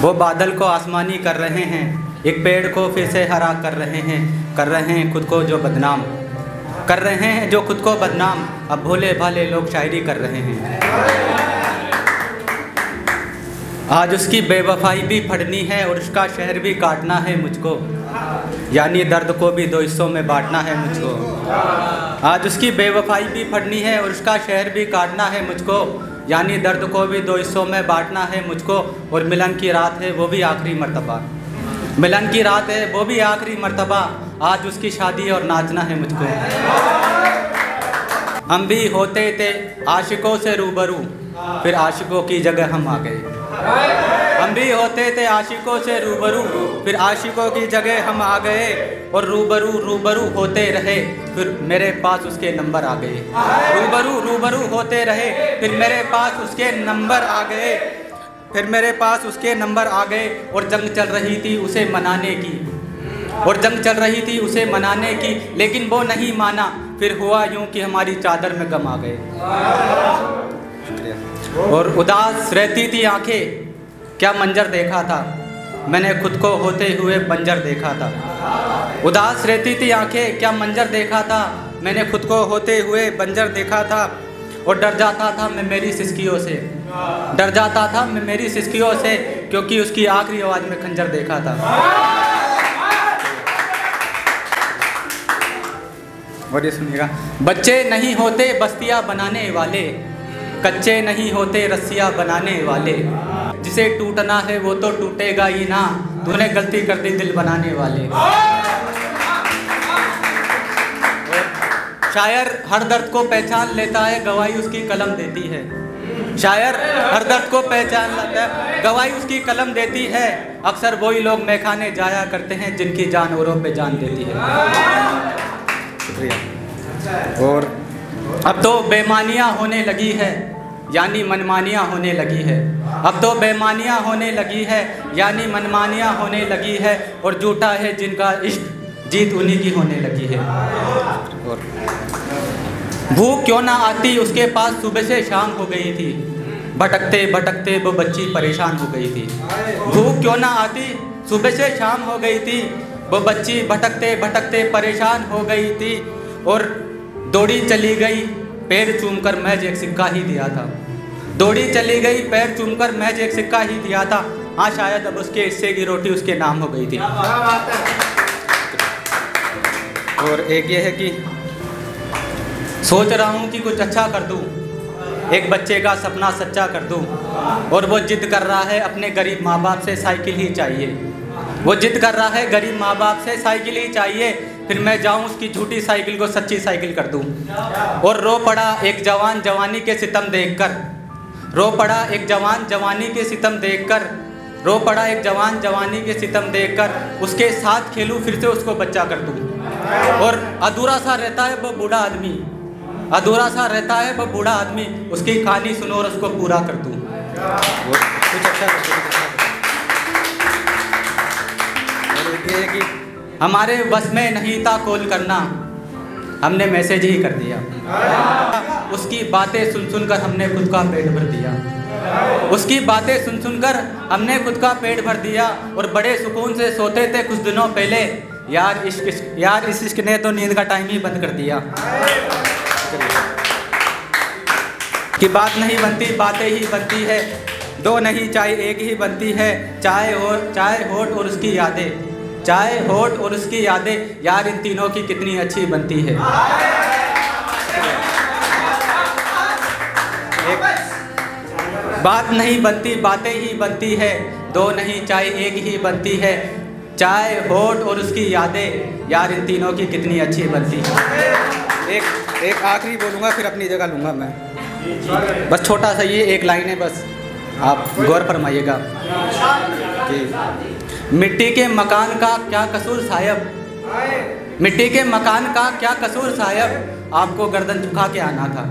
वो बादल को आसमानी कर रहे हैं, एक पेड़ को फिर से हरा कर रहे हैं खुद को जो बदनाम कर रहे हैं, जो खुद को बदनाम। अब भोले भाले लोग शायरी कर रहे हैं। आज उसकी बेवफाई भी फड़नी है और उसका शहर भी काटना है मुझको, यानी दर्द को भी 2 हिस्सों में बांटना है मुझको। आज उसकी बेवफाई भी फड़नी है और उसका शहर भी काटना है मुझको, यानी दर्द को भी 2 हिस्सों में बांटना है मुझको। और मिलन की रात है वो भी आखिरी मर्तबा, मिलन की रात है वो भी आखिरी मर्तबा। आज उसकी शादी और नाचना है मुझको। हम भी होते थे आशिकों से रूबरू, फिर आशिकों की जगह हम आ गए। हम भी होते थे आशिकों से रूबरू, फिर आशिकों की जगह हम आ गए। और रूबरू होते रहे, फिर मेरे पास उसके नंबर आ गए। रूबरू होते रहे, फिर मेरे पास उसके नंबर आ गए। फिर मेरे पास उसके नंबर आ गए। और जंग चल रही थी उसे मनाने की, और जंग चल रही थी उसे मनाने की, लेकिन वो नहीं माना। फिर हुआ यूं कि हमारी चादर में गम आ गए। और उदास रहती थी आंखें, क्या मंजर देखा था मैंने खुद को होते हुए बंजर देखा था। उदास रहती थी आंखें, क्या मंजर देखा था मैंने खुद को होते हुए बंजर देखा था। और डर जाता था मैं मेरी सिसकियों से, डर जाता था मैं मेरी सिसकियों से, क्योंकि उसकी आखिरी आवाज़ में खंजर देखा था। और ये सुनिएगा, बच्चे नहीं होते बस्तियाँ बनाने वाले, कच्चे नहीं होते रस्सियाँ बनाने वाले। जिसे टूटना है वो तो टूटेगा ही ना, तूने गलती कर दी दिल बनाने वाले। शायर हर दर्द को पहचान लेता है, गवाही उसकी कलम देती है। शायर हर दर्द को पहचान लेता है, गवाही उसकी कलम देती है। अक्सर वही लोग मैखाने जाया करते हैं जिनकी जान औरों पे जान देती है। शुक्रिया। और अब तो बेमानियाँ होने लगी है, यानी मनमानियाँ होने लगी है। अब तो बेमानियाँ होने लगी है, यानी मनमानियाँ होने लगी है। और झूठा है जिनका इश्क, जीत उन्हीं की होने लगी है। और भूख क्यों ना आती उसके पास, सुबह से शाम हो गई थी, भटकते भटकते वो बच्ची परेशान हो गई थी। भूख क्यों ना आती सुबह से शाम हो गई थी, वो बच्ची भटकते भटकते परेशान हो गई थी। और दौड़ी चली गई पैर चूमकर महज एक सिक्का ही दिया था, दौड़ी चली गई पैर चूमकर महज एक सिक्का ही दिया था। हाँ शायद अब उसके हिस्से की रोटी उसके नाम हो गई थी। और एक ये है कि सोच रहा हूँ कि कुछ अच्छा कर दूँ, एक बच्चे का सपना सच्चा कर दूँ। और वो जिद कर रहा है अपने गरीब माँ बाप से साइकिल ही चाहिए, वो जिद कर रहा है गरीब माँ बाप से साइकिल ही चाहिए। फिर मैं जाऊँ उसकी झूठी साइकिल को सच्ची साइकिल कर दूँ। और रो पड़ा एक जवान जवानी के सितम देखकर, रो पड़ा एक जवान जवानी के सितम देखकर, रो पड़ा एक जवान जवानी के सितम देखकर। उसके साथ खेलूँ फिर से उसको बच्चा कर दूँ। और अधूरा सा रहता है वो बूढ़ा आदमी, अधूरा सा रहता है वो बूढ़ा आदमी, उसकी कहानी सुनो और उसको पूरा कर दूँ। कुछ अच्छा कि हमारे बस में नहीं था कॉल करना, हमने मैसेज ही कर दिया। उसकी बातें सुन सुनकर हमने खुद का पेट भर दिया, उसकी बातें सुन सुनकर हमने खुद का पेट भर दिया। और बड़े सुकून से सोते थे कुछ दिनों पहले, यार इस इश्क ने तो नींद का टाइम ही बंद कर दिया। कि बात नहीं बनती बातें ही बनती है, 2 नहीं चाय एक ही बनती है। चाय होठ और उसकी यादें, चाय होठ और उसकी यादें, यार इन तीनों की कितनी अच्छी बनती है। बात नहीं बनती बातें ही बनती है, 2 नहीं चाय एक ही बनती है। चाय होठ और उसकी यादें, यार इन तीनों की कितनी अच्छी बनती है। एक आखिरी बोलूँगा फिर अपनी जगह लूँगा मैं, बस छोटा सा ये एक लाइन है, बस आप गौर फरमाइएगा कि मिट्टी के मकान का क्या कसूर साहब, मिट्टी के मकान का क्या कसूर साहब, आपको गर्दन झुका के आना था।